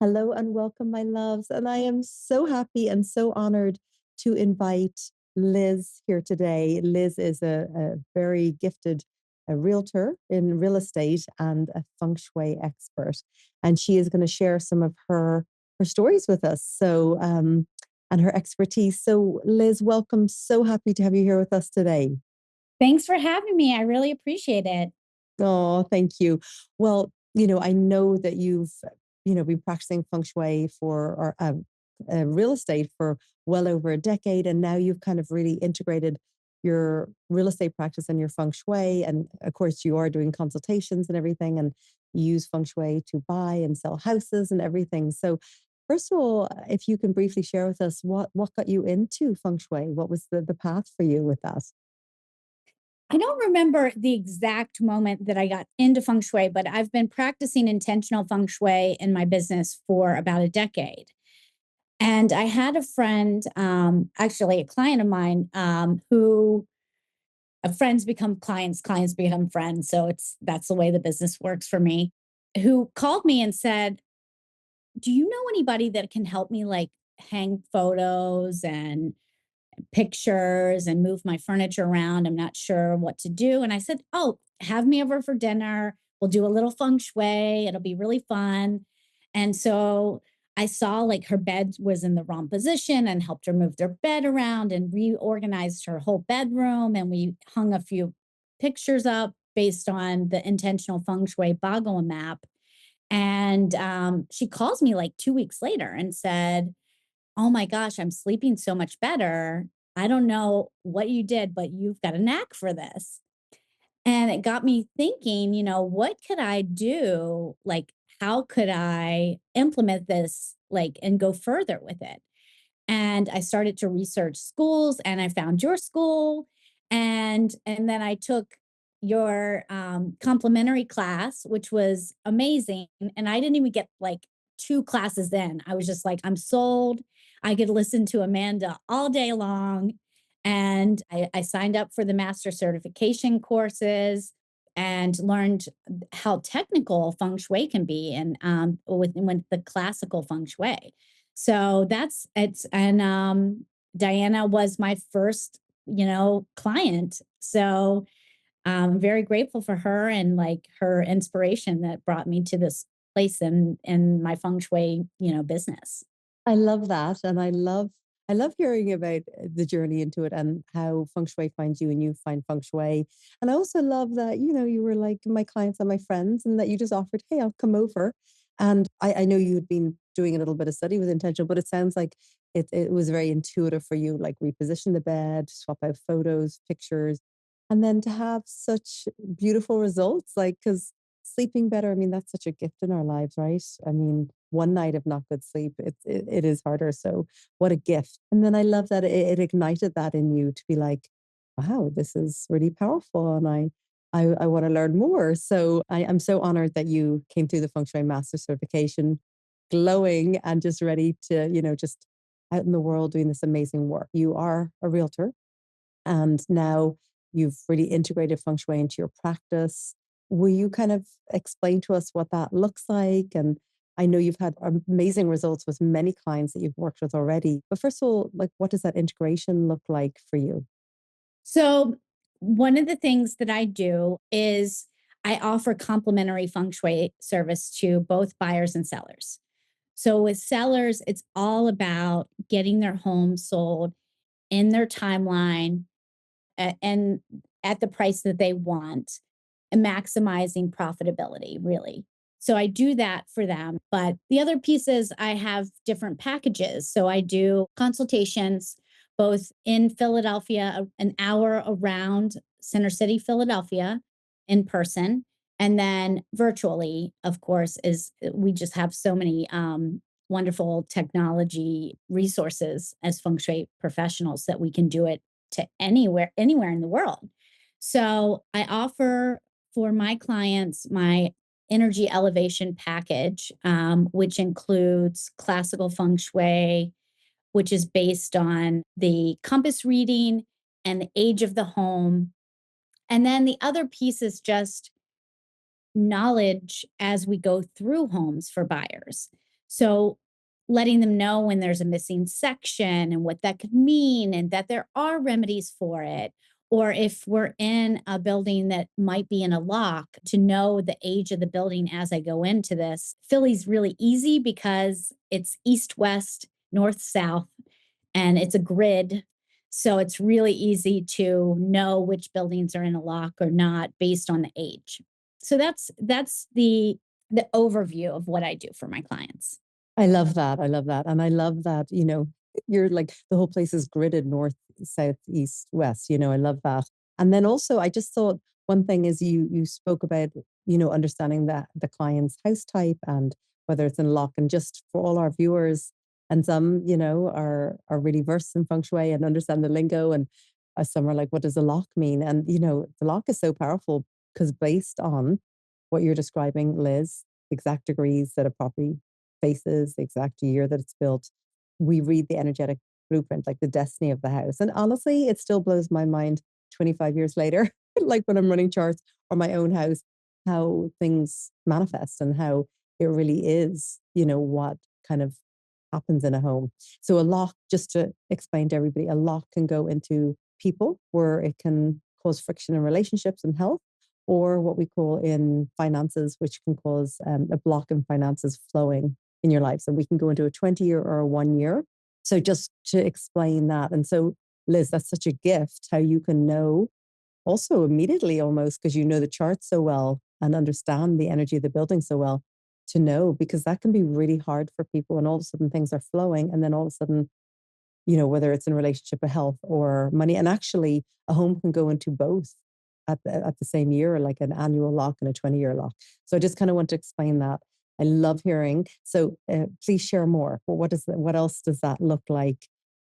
Hello and welcome, my loves. And I am so happy and so honored to invite Liz here today. Liz is a very gifted realtor in real estate and a feng shui expert. And she is going to share some of her stories with us. And her expertise. So, Liz, welcome. So happy to have you here with us today. Thanks for having me. I really appreciate it. Oh, thank you. Well, I know that you've been practicing feng shui or real estate for well over a decade, and now you've kind of really integrated your real estate practice and your feng shui. And of course, you are doing consultations and everything, and you use feng shui to buy and sell houses and everything. So, first of all, if you can briefly share with us what got you into feng shui, what was the path for you with that? I don't remember the exact moment that I got into feng shui, but I've been practicing intentional feng shui in my business for about a decade. And I had a friend, actually a client of mine, who friends become clients, clients become friends. So that's the way the business works for me. Who called me and said, "Do you know anybody that can help me like hang photos and pictures and move my furniture around. I'm not sure what to do." And I said, "Oh, have me over for dinner. We'll do a little feng shui. It'll be really fun." And so I saw like her bed was in the wrong position and helped her move their bed around and reorganized her whole bedroom. And we hung a few pictures up based on the intentional feng shui Bagua map. And she calls me like 2 weeks later and said, "Oh my gosh, I'm sleeping so much better. I don't know what you did, but you've got a knack for this." And it got me thinking, what could I do? Like, how could I implement this, like, and go further with it? And I started to research schools and I found your school. And then I took your complimentary class, which was amazing. And I didn't even get like two classes in. I was just like, I'm sold. I could listen to Amanda all day long. And I signed up for the master certification courses and learned how technical feng shui can be and with the classical feng shui. So that's it's and Diana was my first, client. So I'm very grateful for her and like her inspiration that brought me to this place in my feng shui, business. I love that, and I love hearing about the journey into it and how feng shui finds you and you find feng shui. And I also love that you were like my clients and my friends, and that you just offered, "Hey, I'll come over." And I know you had been doing a little bit of study with intentional, but it sounds like it was very intuitive for you, like reposition the bed, swap out photos, pictures, and then to have such beautiful results, like because sleeping better, I mean, that's such a gift in our lives, right? I mean, one night of not good sleep, it is harder. So what a gift. And then I love that it ignited that in you to be like, wow, this is really powerful. And I want to learn more. So I'm so honored that you came through the Feng Shui Master Certification glowing and just ready to, just out in the world doing this amazing work. You are a realtor, and now you've really integrated feng shui into your practice. Will you kind of explain to us what that looks like? And I know you've had amazing results with many clients that you've worked with already. But first of all, like, what does that integration look like for you? So one of the things that I do is I offer complimentary feng shui service to both buyers and sellers. So with sellers, it's all about getting their home sold in their timeline and at the price that they want and maximizing profitability, really. So I do that for them. But the other piece is I have different packages. So I do consultations both in Philadelphia, an hour around Center City, Philadelphia, in person. And then virtually, of course, is we just have so many wonderful technology resources as feng shui professionals that we can do it to anywhere in the world. So I offer for my clients my energy elevation package, which includes classical feng shui, which is based on the compass reading and the age of the home. And then the other piece is just knowledge as we go through homes for buyers. So letting them know when there's a missing section and what that could mean and that there are remedies for it. Or if we're in a building that might be in a lock, to know the age of the building as I go into this. Philly's really easy because it's east, west, north, south, and it's a grid. So it's really easy to know which buildings are in a lock or not based on the age. So that's the overview of what I do for my clients. I love that. I love that. And I love that, you're like the whole place is gridded north, south, east, west. I love that. And then also I just thought one thing is you spoke about, understanding that the client's house type and whether it's in lock, and just for all our viewers, and some, are really versed in feng shui and understand the lingo, and some are like, what does a lock mean? And the lock is so powerful because based on what you're describing, Liz, exact degrees that a property faces, the exact year that it's built, we read the energetic blueprint, like the destiny of the house. And honestly, it still blows my mind 25 years later, like when I'm running charts or my own house, how things manifest and how it really is, what kind of happens in a home. So a lock, just to explain to everybody, a lock can go into people where it can cause friction in relationships and health, or what we call in finances, which can cause a block in finances flowing in your life. So we can go into a 20-year or a 1 year. So just to explain that. And so, Liz, that's such a gift how you can know also immediately almost because you know the chart so well and understand the energy of the building so well to know, because that can be really hard for people. And all of a sudden things are flowing. And then all of a sudden, whether it's in relationship or health or money. And actually, a home can go into both at the same year, like an annual lock and a 20-year lock. So I just kind of want to explain that. I love hearing. So please share more. Well, what else does that look like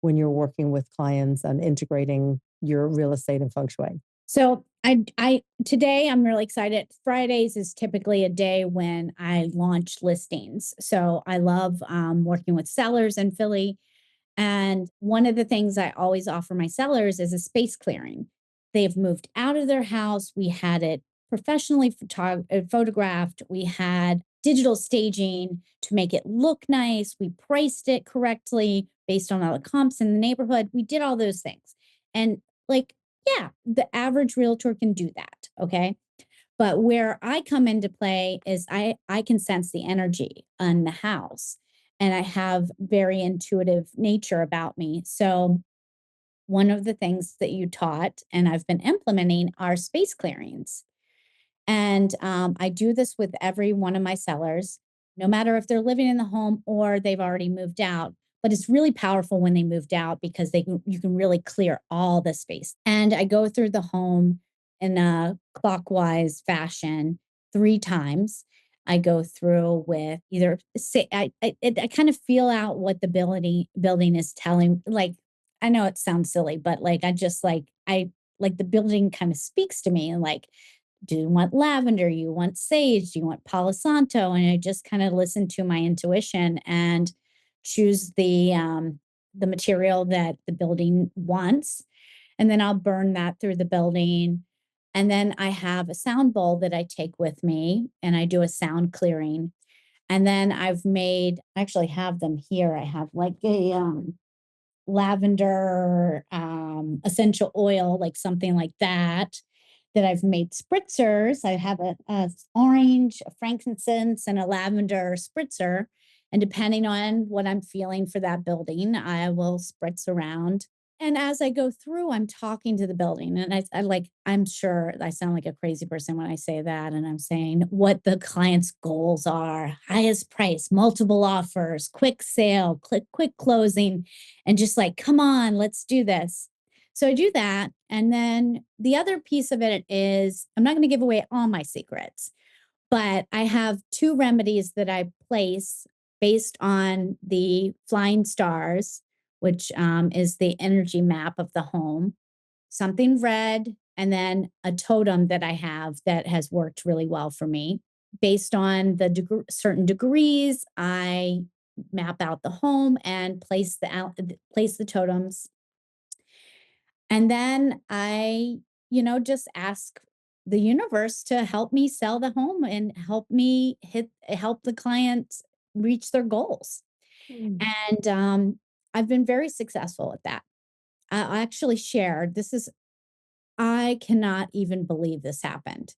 when you're working with clients and integrating your real estate and feng shui? So I today I'm really excited. Fridays is typically a day when I launch listings. So I love working with sellers in Philly. And one of the things I always offer my sellers is a space clearing. They've moved out of their house. We had it professionally photographed. We had digital staging to make it look nice. We priced it correctly based on all the comps in the neighborhood. We did all those things. And like, yeah, the average realtor can do that. Okay. But where I come into play is I can sense the energy on the house, and I have very intuitive nature about me. So one of the things that you taught and I've been implementing are space clearings. And I do this with every one of my sellers, no matter if they're living in the home or they've already moved out. But it's really powerful when they moved out because you can really clear all the space. And I go through the home in a clockwise fashion 3 times. I go through with either say I kind of feel out what the building is telling. Like, I know it sounds silly, but like I like the building kind of speaks to me, and like, do you want lavender? You want sage? Do you want Palo Santo? And I just kind of listen to my intuition and choose the material that the building wants. And then I'll burn that through the building. And then I have a sound bowl that I take with me and I do a sound clearing. And then I actually have them here. I have like a lavender essential oil, like something like that, that I've made spritzers. I have a orange, a frankincense, and a lavender spritzer. And depending on what I'm feeling for that building, I will spritz around. And as I go through, I'm talking to the building. And I'm sure I sound like a crazy person when I say that. And I'm saying what the client's goals are: highest price, multiple offers, quick sale, quick closing, and just like, come on, let's do this. So I do that. And then the other piece of it is I'm not going to give away all my secrets, but I have 2 remedies that I place based on the flying stars, which is the energy map of the home, something red, and then a totem that I have that has worked really well for me. Based on the certain degrees, I map out the home and place the totems. And then I, just ask the universe to help me sell the home and help the client reach their goals. Mm. And I've been very successful at that. I actually shared this is, I cannot even believe this happened.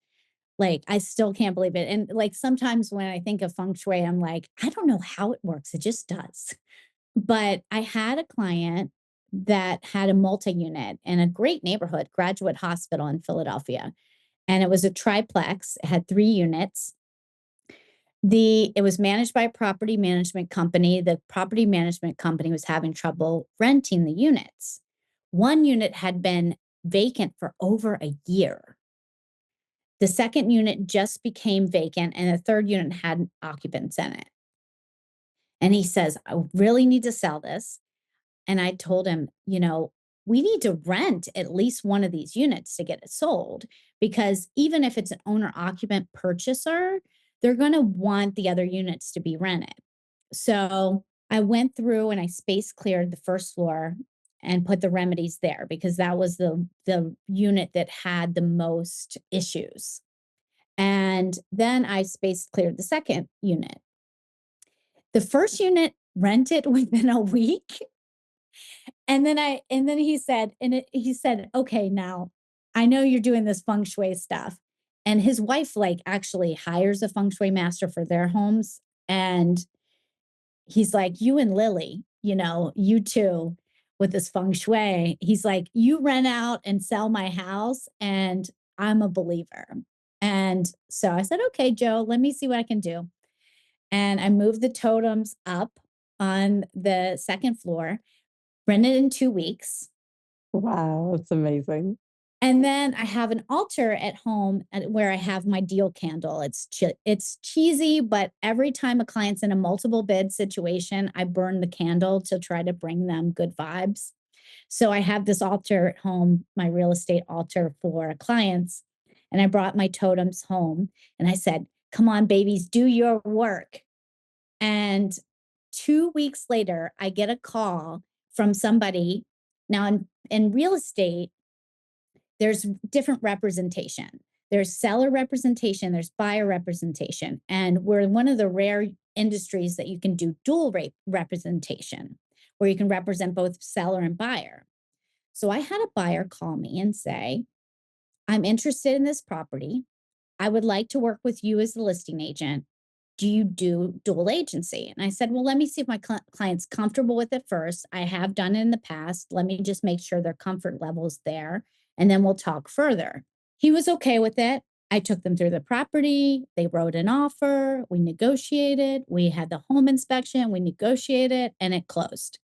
Like, I still can't believe it. And like sometimes when I think of feng shui, I'm like, I don't know how it works. It just does. But I had a client that had a multi unit in a great neighborhood, Graduate Hospital in Philadelphia. And it was a triplex, it had 3 units. It was managed by a property management company. The property management company was having trouble renting the units. One unit had been vacant for over a year. The second unit just became vacant, and the third unit had occupants in it. And he says, I really need to sell this. And I told him, we need to rent at least one of these units to get it sold, because even if it's an owner occupant purchaser, they're going to want the other units to be rented. So I went through and I space cleared the first floor and put the remedies there, because that was the unit that had the most issues. And then I space cleared the second unit. The first unit rented within a week. And then he said, okay, now I know you're doing this feng shui stuff. And his wife like actually hires a feng shui master for their homes. And he's like, you and Lily, you two with this feng shui. He's like, you rent out and sell my house, and I'm a believer. And so I said, okay, Joe, let me see what I can do. And I moved the totems up on the second floor, rented in 2 weeks. Wow, it's amazing. And then I have an altar at home where I have my deal candle. It's cheesy, but every time a client's in a multiple bid situation, I burn the candle to try to bring them good vibes. So I have this altar at home, my real estate altar for clients. And I brought my totems home and I said, come on, babies, do your work. And 2 weeks later, I get a call from somebody. Now, in real estate, there's different representation. There's seller representation, there's buyer representation. And we're one of the rare industries that you can do dual rate representation, where you can represent both seller and buyer. So I had a buyer call me and say, I'm interested in this property. I would like to work with you as the listing agent. Do you do dual agency? And I said, well, let me see if my client's comfortable with it first. I have done it in the past. Let me just make sure their comfort level is there, and then we'll talk further. He was okay with it. I took them through the property. They wrote an offer. We negotiated. We had the home inspection. We negotiated, and it closed.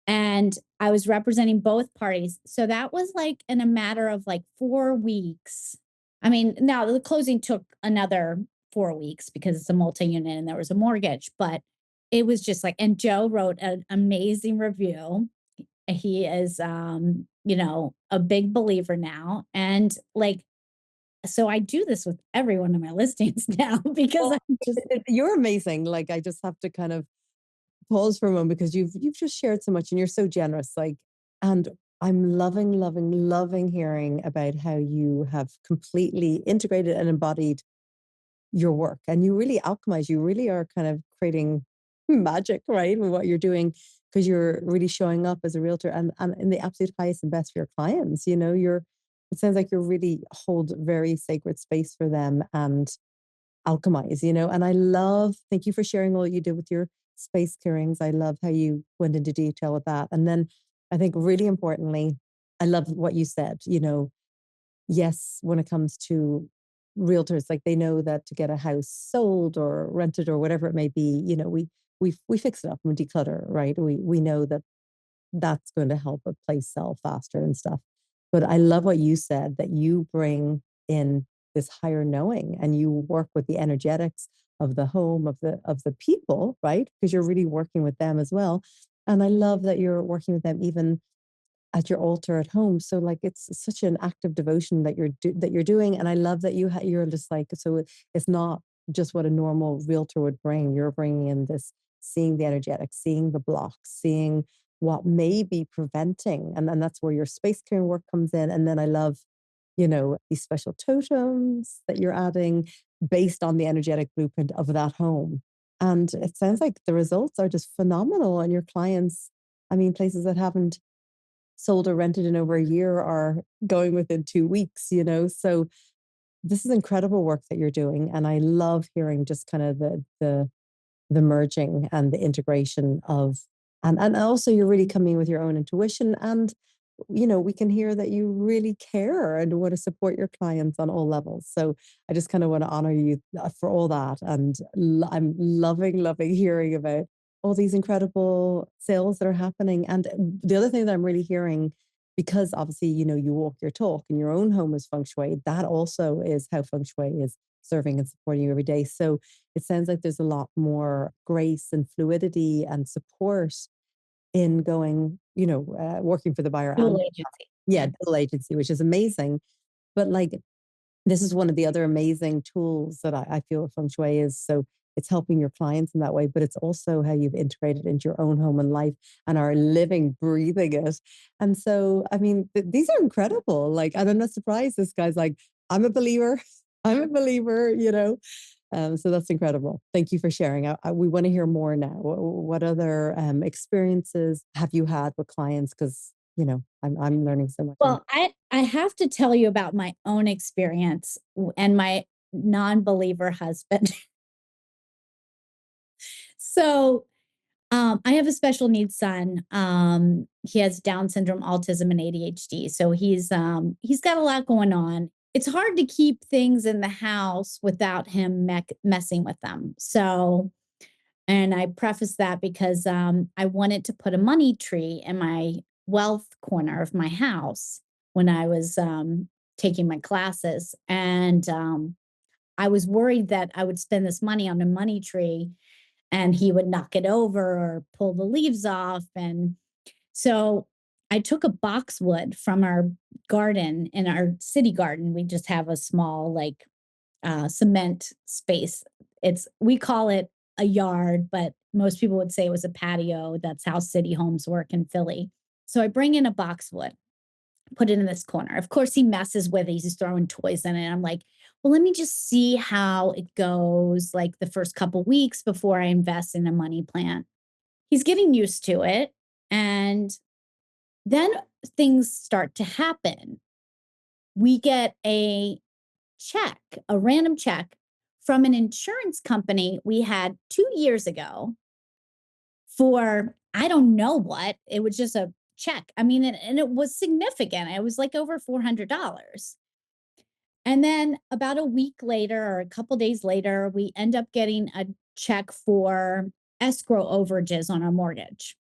And I was representing both parties. So that was like in a matter of like 4 weeks. I mean, now the closing took another 4 weeks because it's a multi-unit and there was a mortgage, but it was just like, and Joe wrote an amazing review. He is, a big believer now. And like, so I do this with every one of my listings now because Well, I'm just, you're amazing. Like, I just have to kind of pause for a moment because you've just shared so much and you're so generous. Like, and I'm loving, loving, loving hearing about how you have completely integrated and embodied your work, and you really alchemize. You really are kind of creating magic, right, with what you're doing, because you're really showing up as a realtor and in the absolute highest and best for your clients. It sounds like you really hold very sacred space for them and alchemize, and thank you for sharing all you did with your space clearings. I love how you went into detail with that. And then I think really importantly, I love what you said, yes, when it comes to realtors, like they know that to get a house sold or rented or whatever it may be, we fix it up and we declutter, right? We know that that's going to help a place sell faster and stuff. But I love what you said, that you bring in this higher knowing and you work with the energetics of the home, of the people, right? Because you're really working with them as well. And I love that you're working with them even at your altar at home. So like it's such an active devotion that you're doing, and I love that you're just like, so it's not just what a normal realtor would bring. You're bringing in this, seeing the energetics, seeing the blocks, seeing what may be preventing, and that's where your space clearing work comes in. And then I love, these special totems that you're adding based on the energetic blueprint of that home. And it sounds like the results are just phenomenal. And your clients, I mean, places that haven't sold or rented in over a year are going within 2 weeks, So this is incredible work that you're doing. And I love hearing just kind of the merging and the integration of, and also you're really coming with your own intuition, and we can hear that you really care and want to support your clients on all levels. So I just kind of want to honor you for all that. And I'm loving hearing about all these incredible sales that are happening. And the other thing that I'm really hearing, because obviously, you walk your talk and your own home is feng shui, that also is how feng shui is serving and supporting you every day. So it sounds like there's a lot more grace and fluidity and support in going, working for the buyer Dual and agency. yeah, dual agency, which is amazing. But like, this is one of the other amazing tools that I feel feng shui is. So it's helping your clients in that way, but it's also how you've integrated into your own home and life and are living, breathing it. And so, I mean, these are incredible. Like, and I'm not surprised this guy's like, I'm a believer. I'm a believer. So that's incredible. Thank you for sharing. We want to hear more now. What other experiences have you had with clients? Because I'm learning so much. Well, I have to tell you about my own experience and my non-believer husband. So, I have a special needs son. He has Down syndrome, autism, and ADHD. So he's got a lot going on. It's hard to keep things in the house without him messing with them. So, and I preface that because I wanted to put a money tree in my wealth corner of my house when I was taking my classes. And I was worried that I would spend this money on a money tree and he would knock it over or pull the leaves off. And so I took a boxwood from our garden in our city garden. We just have a small, like, cement space. We call it a yard, but most people would say it was a patio. That's how city homes work in Philly. So I bring in a boxwood, put it in this corner. Of course, he messes with it. He's throwing toys in it. I'm like, well, let me just see how it goes, like the first couple weeks before I invest in a money plant. He's getting used to it. And then things start to happen. We get check, a random check from an insurance company we had 2 years ago for, I don't know what. It was just a check. I mean, and it was significant. It was like over $400. And then about a week later or a couple days later, we end up getting a check for escrow overages on our mortgage.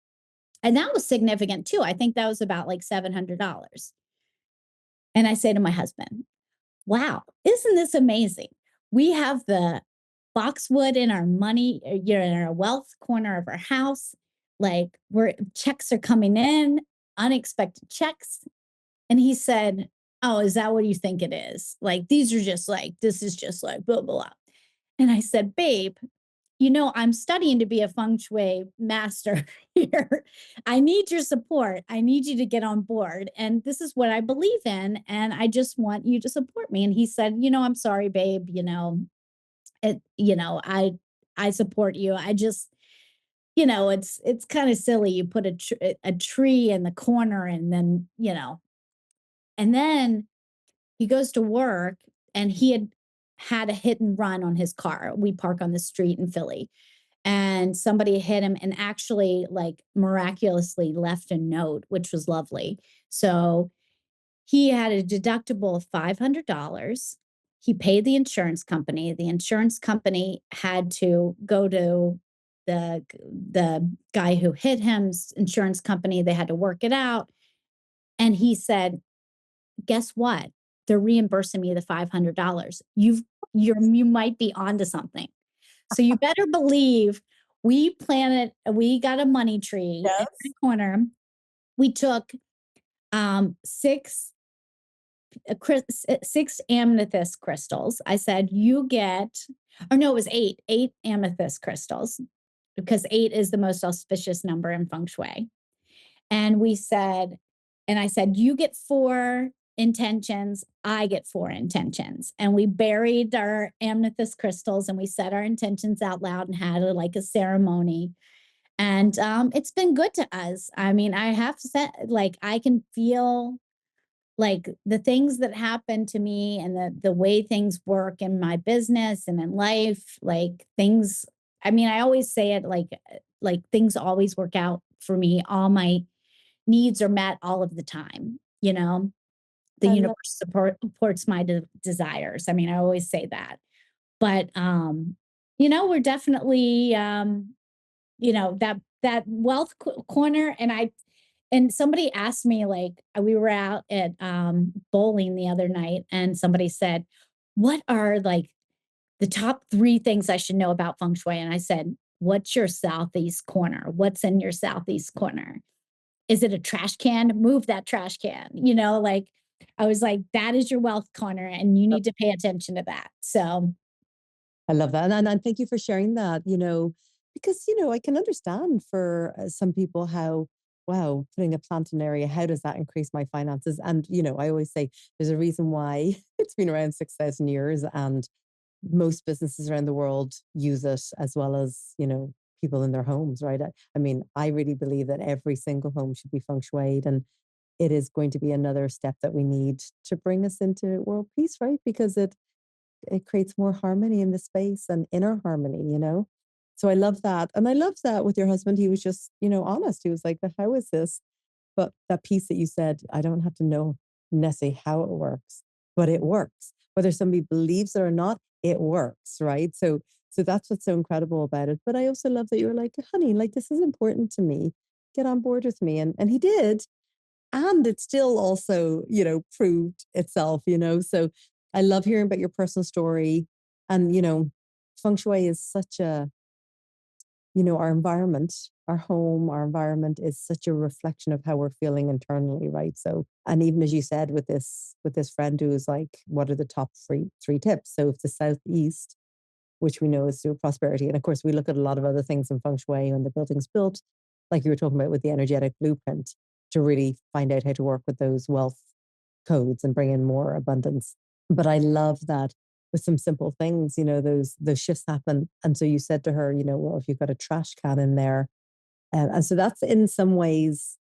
And that was significant too. I think that was about like $700. And I say to my husband, wow, isn't this amazing? We have the boxwood in our money, in our wealth corner of our house. Like, checks are coming in, unexpected checks. And he said, oh, is that what you think it is? Like, these are just like, this is just like blah, blah, blah. And I said, babe, I'm studying to be a feng shui master here. I need your support. I need you to get on board. And this is what I believe in. And I just want you to support me. And he said, I'm sorry, babe. I support you. I just, it's kind of silly. You put a tree in the corner and then he goes to work and he had a hit and run on his car. We park on the street in Philly and somebody hit him and actually, like, miraculously left a note, which was lovely. So he had a deductible of $500. He paid the insurance company. The insurance company had to go to the guy who hit him's insurance company. They had to work it out. And he said, guess what? They're reimbursing me the $500. You might be onto something. So you better believe we got a money tree in Yes. the corner. We took six amethyst crystals. I said, it was eight amethyst crystals, because 8 is the most auspicious number in feng shui. And I said, you get 4 intentions, I get 4 intentions. And we buried our amethyst crystals and we said our intentions out loud and had like a ceremony. And it's been good to us. I mean, I have to say, like, I can feel like the things that happen to me and the way things work in my business and in life, like things, I mean, I always say it like things always work out for me. All my needs are met all of the time, you know? The I universe love supports my desires. I mean, I always say that. But you know, we're definitely you know, that wealth corner. And somebody asked me, like, we were out at bowling the other night, and somebody said, "What are like the top 3 things I should know about feng shui?" And I said, "What's your southeast corner? What's in your southeast corner? Is it a trash can? Move that trash can." You know, like I was like, "That is your wealth corner, and you need to pay attention to that." So I love that. And thank you for sharing that, because, I can understand for some people how, wow, putting a plant in an area, how does that increase my finances? And, I always say there's a reason why it's been around 6,000 years and most businesses around the world use it as well as, people in their homes, right? I mean, I really believe that every single home should be feng shuied and it is going to be another step that we need to bring us into world peace, right? Because it creates more harmony in the space and inner harmony. So I love that. And I love that with your husband, he was just, honest. He was like, "But how is this?" But that piece that you said, I don't have to know necessarily how it works, but it works. Whether somebody believes it or not, it works, right? So that's what's so incredible about it. But I also love that you were like, "Honey, like this is important to me. Get on board with me." And he did. And it still also, proved itself. So I love hearing about your personal story. And, feng shui is such a, our environment, our home, our environment is such a reflection of how we're feeling internally, right? So, and even as you said with this friend who was like, what are the top three tips? So if the southeast, which we know is through prosperity, and of course we look at a lot of other things in feng shui when the building's built, like you were talking about with the energetic blueprint, to really find out how to work with those wealth codes and bring in more abundance. But I love that with some simple things, those shifts happen. And so you said to her, well, if you've got a trash can in there, and so that's in some ways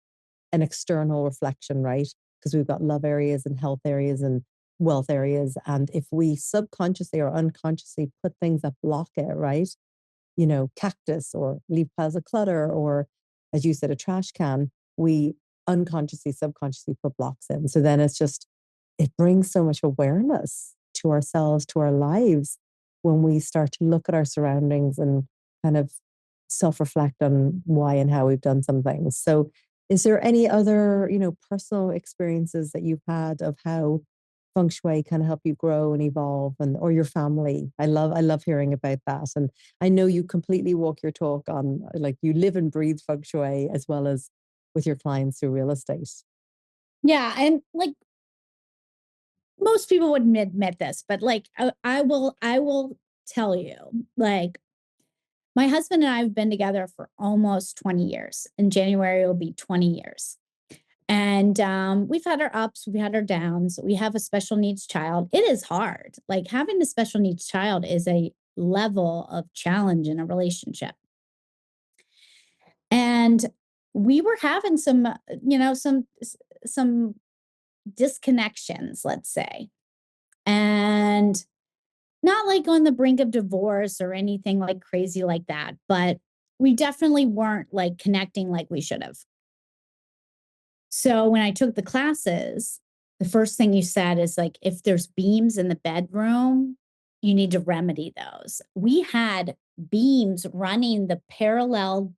an external reflection, right? Because we've got love areas and health areas and wealth areas. And if we subconsciously or unconsciously put things that block it, right? Cactus or leaf piles of clutter, or as you said, a trash can, we unconsciously, subconsciously put blocks in. So then it brings so much awareness to ourselves, to our lives, when we start to look at our surroundings and kind of self reflect on why and how we've done some things. So, is there any other, personal experiences that you've had of how feng shui kind of help you grow and evolve, and or your family? I love hearing about that. And I know you completely walk your talk on, like, you live and breathe feng shui as well as with your clients through real estate. yeah, and like most people wouldn't admit this, but like I will tell you, like my husband and I have been together for almost 20 years. In January will be 20 years. And we've had our ups, we've had our downs. We have a special needs child. It is hard. Like having a special needs child is a level of challenge in a relationship. And we were having some, some disconnections, let's say. And not like on the brink of divorce or anything like crazy like that, but we definitely weren't like connecting like we should have. So when I took the classes, the first thing you said is like, if there's beams in the bedroom, you need to remedy those. We had beams running the parallel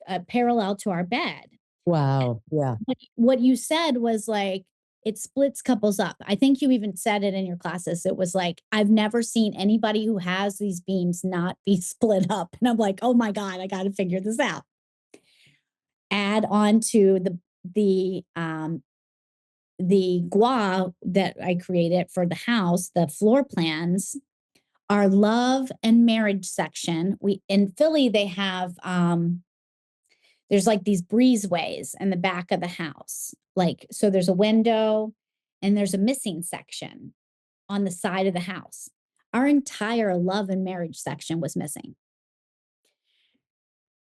to our bed. Wow. Yeah. What you said was like, it splits couples up. I think you even said it in your classes. It was like, I've never seen anybody who has these beams not be split up. And I'm like, oh my God, I got to figure this out. Add on to the gua that I created for the house, the floor plans, our love and marriage section. We in Philly, they have there's like these breezeways in the back of the house. Like, so there's a window and there's a missing section on the side of the house. Our entire love and marriage section was missing.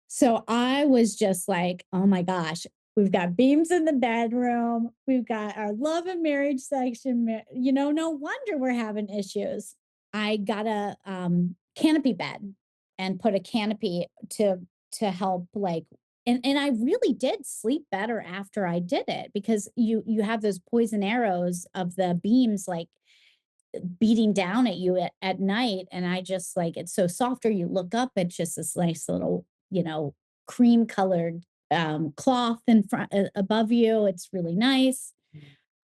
So I was just like, oh my gosh, we've got beams in the bedroom. We've got our love and marriage section. No wonder we're having issues. I got a canopy bed and put a canopy to help and I really did sleep better after I did it because you have those poison arrows of the beams beating down at you at night. And I just it's so softer. You look up, it's just this nice little, cream colored cloth in front above you. It's really nice.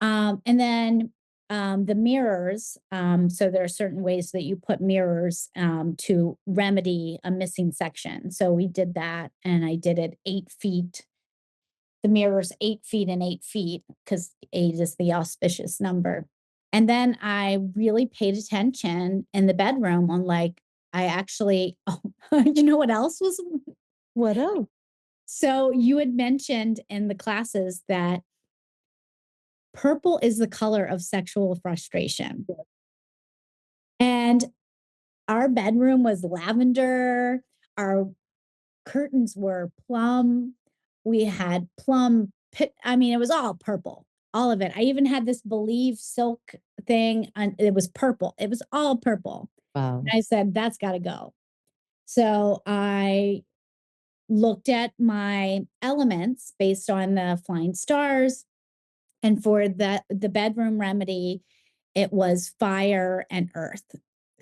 And then the mirrors. So there are certain ways that you put mirrors to remedy a missing section. So we did that, and I did it 8 feet. The mirrors 8 feet and 8 feet because 8 is the auspicious number. And then I really paid attention in the bedroom on I actually, oh, you know what else was? What else? So you had mentioned in the classes that purple is the color of sexual frustration. And our bedroom was lavender. Our curtains were plum. We had I mean, it was all purple, all of it. I even had this Believe silk thing, and it was purple. It was all purple. Wow. And I said, that's got to go. So I looked at my elements based on the flying stars. And for the bedroom remedy, it was fire and earth,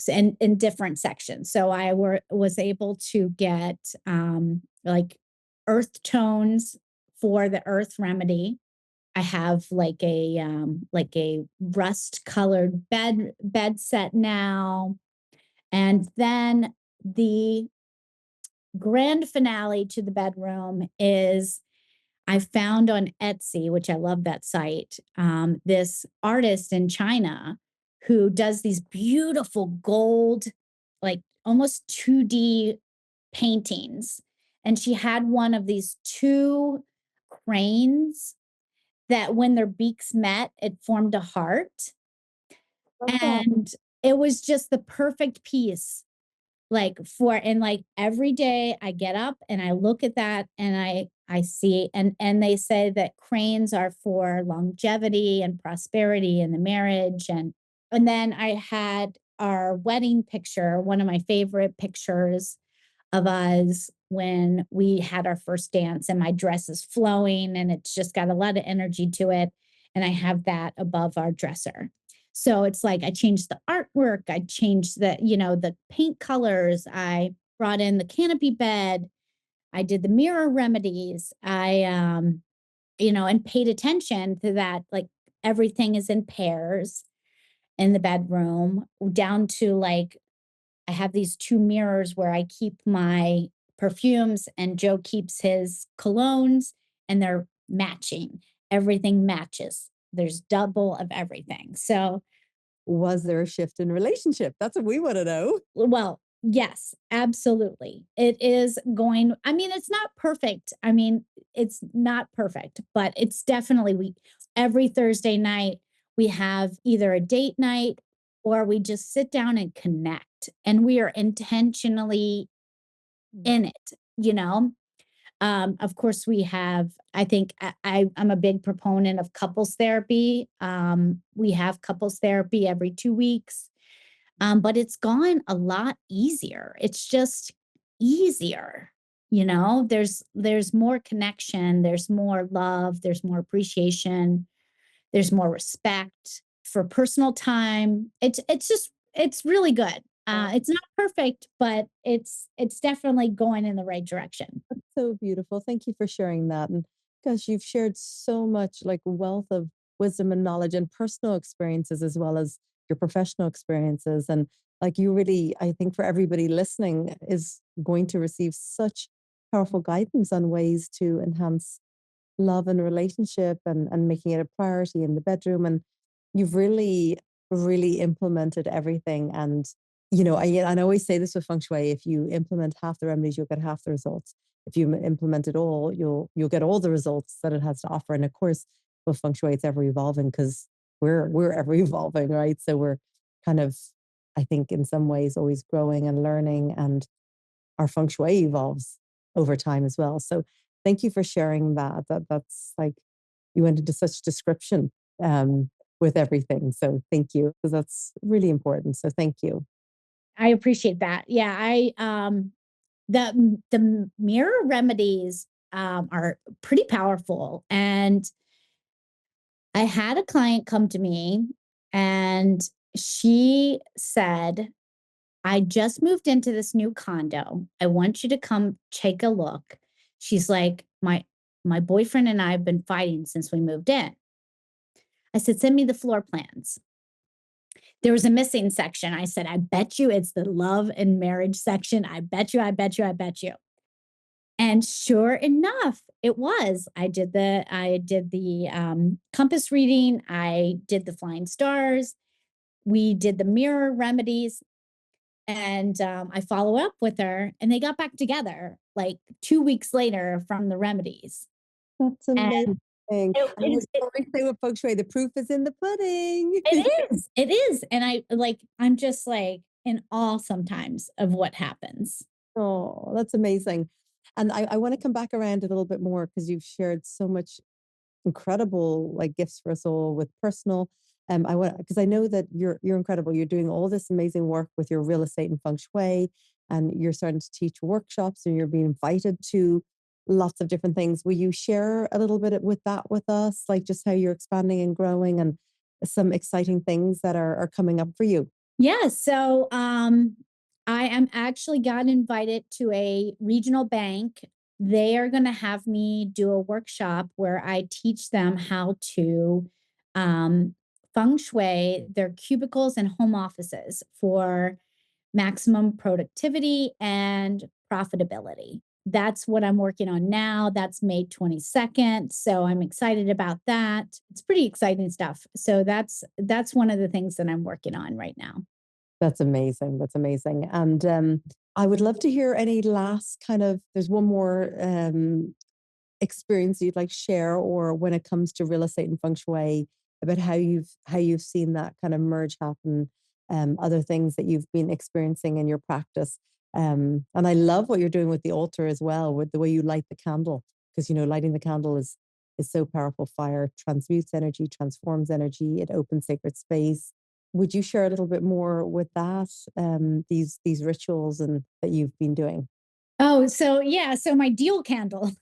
and in different sections. So I was able to get earth tones for the earth remedy. I have like a rust colored bed set now. And then the grand finale to the bedroom is I found on Etsy, which I love that site, this artist in China who does these beautiful gold, like almost 2D paintings. And she had one of these two cranes that when their beaks met, it formed a heart. Love that. And it was just the perfect piece every day I get up and I look at that and I see, and they say that cranes are for longevity and prosperity in the marriage. And then I had our wedding picture, one of my favorite pictures of us when we had our first dance, and my dress is flowing and it's just got a lot of energy to it. And I have that above our dresser. So it's like I changed the artwork, I changed the paint colors, I brought in the canopy bed, I did the mirror remedies, and paid attention to that. Like everything is in pairs in the bedroom, down to I have these two mirrors where I keep my perfumes and Joe keeps his colognes, and they're matching. Everything matches. There's double of everything. So, Was there a shift in relationship? That's what we want to know. well, yes, absolutely. It is going, I mean, it's not perfect. I mean, it's not perfect, but it's definitely every Thursday night we have either a date night or we just sit down and connect, and we are intentionally in it. Of course, we have, I think I'm a big proponent of couples therapy. We have couples therapy every 2 weeks, but it's gone a lot easier. It's just easier. There's more connection, there's more love, there's more appreciation, there's more respect for personal time. It's really good. It's not perfect, but it's definitely going in the right direction. That's so beautiful. Thank you for sharing that. And gosh, you've shared so much like wealth of wisdom and knowledge and personal experiences as well as your professional experiences. And like you really, I think for everybody listening is going to receive such powerful guidance on ways to enhance love and relationship and making it a priority in the bedroom. And you've really, really implemented everything. And, and I always say this with feng shui, if you implement half the remedies, you'll get half the results. If you implement it all, you'll get all the results that it has to offer. And of course, with feng shui, it's ever evolving because we're ever evolving, right? So we're kind of, I think, in some ways, always growing and learning, and our feng shui evolves over time as well. So thank you for sharing that. That's like you went into such description with everything. So thank you, because that's really important. So thank you. I appreciate that. Yeah, the mirror remedies are pretty powerful, and I had a client come to me, and she said, I just moved into this new condo. I want you to come take a look. She's like, my boyfriend and I have been fighting since we moved in. I said, send me the floor plans. There was a missing section. I said, I bet you it's the love and marriage section. I bet you, I bet you, I bet you. And sure enough, it was. I did the compass reading. I did the flying stars. We did the mirror remedies. And I follow up with her, and they got back together like 2 weeks later from the remedies. That's And amazing. And it, we always say with feng shui, the proof is in the pudding. it is. And I'm just like in awe sometimes of what happens. Oh, that's amazing. And I want to come back around a little bit more because you've shared so much incredible like gifts for us all with personal. I want because I know that you're incredible. You're doing all this amazing work with your real estate and feng shui, and you're starting to teach workshops, and you're being invited to lots of different things. Will you share a little bit with that with us, like just how you're expanding and growing, and some exciting things that are coming up for you? Yeah. So I am actually got invited to a regional bank. They are going to have me do a workshop where I teach them how to um, feng shui their cubicles and home offices for maximum productivity and profitability. That's what I'm working on now. That's May 22nd. So I'm excited about that. It's pretty exciting stuff. So that's one of the things that I'm working on right now. That's amazing. That's amazing. And I would love to hear any last kind of, there's one more experience you'd like to share, or when it comes to real estate and feng shui, about how you've seen that kind of merge happen, other things that you've been experiencing in your practice. And I love what you're doing with the altar as well, with the way you light the candle, because lighting the candle is so powerful. Fire transmutes energy, transforms energy, it opens sacred space. Would you share a little bit more with that, these rituals and that you've been doing? Oh, so yeah, so my deal candle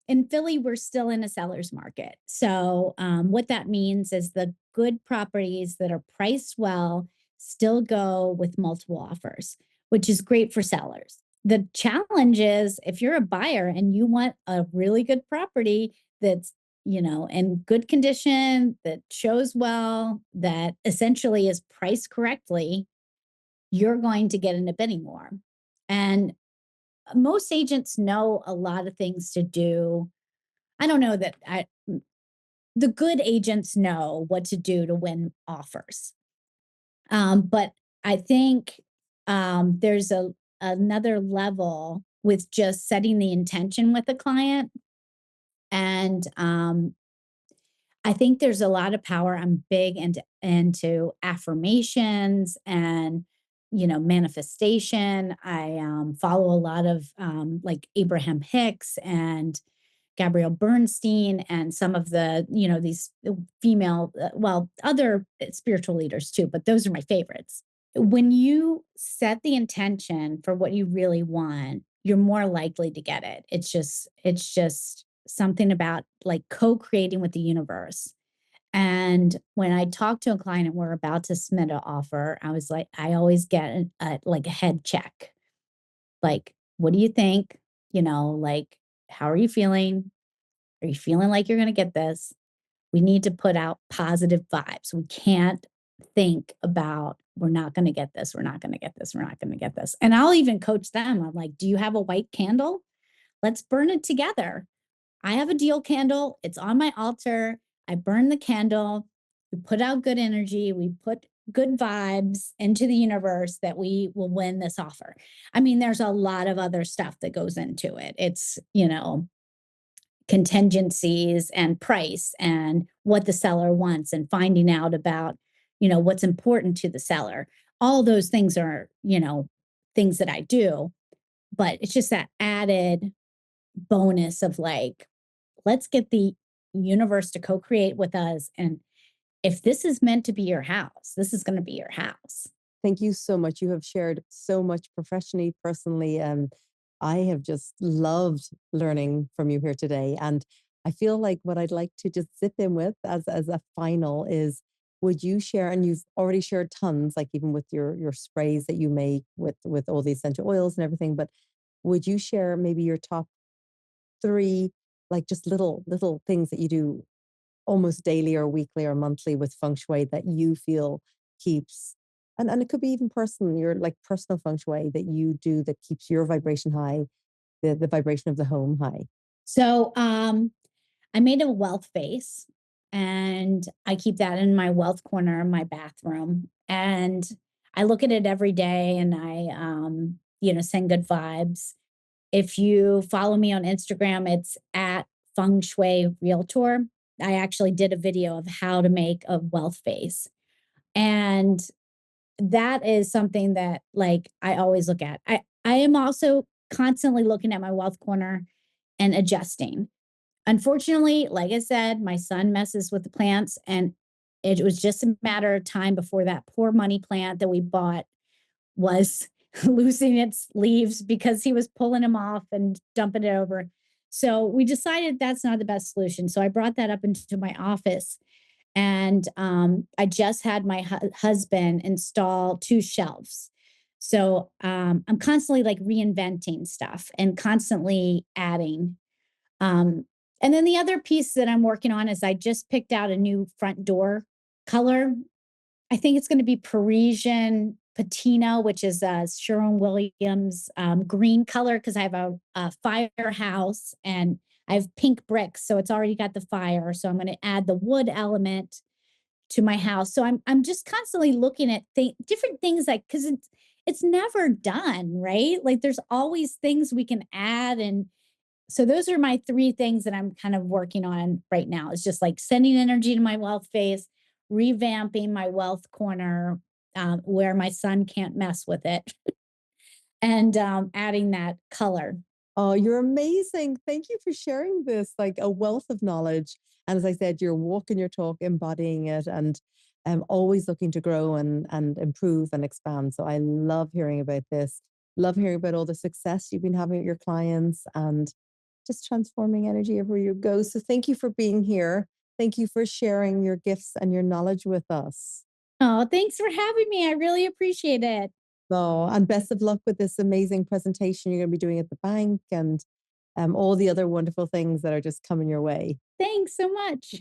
in Philly, we're still in a seller's market. So what that means is the good properties that are priced well still go with multiple offers, which is great for sellers. The challenge is if you're a buyer and you want a really good property that's in good condition, that shows well, that essentially is priced correctly, you're going to get in a bidding war. And most agents know a lot of things to do. I don't know that the good agents know what to do to win offers. But I think there's another level with just setting the intention with the client. And I think there's a lot of power. I'm big into affirmations and manifestation. I follow a lot of like Abraham Hicks and Gabrielle Bernstein and some of the these female well other spiritual leaders too, but those are my favorites. When you set the intention for what you really want, you're more likely to get it. It's just something about like co-creating with the universe. And when I talk to a client and we're about to submit an offer, I was like, I always get like a head check. Like, what do you think? Like, how are you feeling? Are you feeling like you're going to get this? We need to put out positive vibes. We can't think about, we're not going to get this. We're not going to get this. We're not going to get this. And I'll even coach them. I'm like, do you have a white candle? Let's burn it together. I have a deal candle. It's on my altar. I burn the candle. We put out good energy. We put good vibes into the universe that we will win this offer. I mean, there's a lot of other stuff that goes into it. It's, contingencies and price and what the seller wants and finding out about, what's important to the seller. All those things are, things that I do, but it's just that added bonus of like, let's get the universe to co-create with us. And if this is meant to be your house, this is going to be your house. Thank you so much. You have shared so much professionally, personally, and I have just loved learning from you here today. And I feel like what I'd like to just zip in with as a final is, would you share, and you've already shared tons, like even with your sprays that you make with all the essential oils and everything, but would you share maybe your top three, like just little things that you do almost daily or weekly or monthly with feng shui that you feel keeps, and it could be even personal, your like personal feng shui that you do that keeps your vibration high, the vibration of the home high. So I made a wealth vase and I keep that in my wealth corner in my bathroom. And I look at it every day and I send good vibes. If you follow me on Instagram, it's at Feng Shui Realtor. I actually did a video of how to make a wealth vase. And that is something that like I always look at. I am also constantly looking at my wealth corner and adjusting. Unfortunately, like I said, my son messes with the plants and it was just a matter of time before that poor money plant that we bought was losing its leaves because he was pulling them off and dumping it over. So we decided that's not the best solution. So I brought that up into my office and I just had my husband install two shelves. So I'm constantly like reinventing stuff and constantly adding. Um, and then the other piece that I'm working on is I just picked out a new front door color. I think it's going to be Parisian patina, which is a Sharon Williams green color because I have a firehouse and I have pink bricks, so it's already got the fire. So I'm going to add the wood element to my house. So I'm just constantly looking at different things like because it's never done, right? Like there's always things we can add. And so those are my three things that I'm kind of working on right now. It's just like sending energy to my wealth phase, revamping my wealth corner where my son can't mess with it, and adding that color. Oh, you're amazing. Thank you for sharing this, like a wealth of knowledge. And as I said, you're walking your talk, embodying it, and always looking to grow and improve and expand. So I love hearing about this. Love hearing about all the success you've been having with your clients and just transforming energy everywhere you go. So thank you for being here. Thank you for sharing your gifts and your knowledge with us. Oh, thanks for having me. I really appreciate it. So, and best of luck with this amazing presentation you're going to be doing at the bank and all the other wonderful things that are just coming your way. Thanks so much.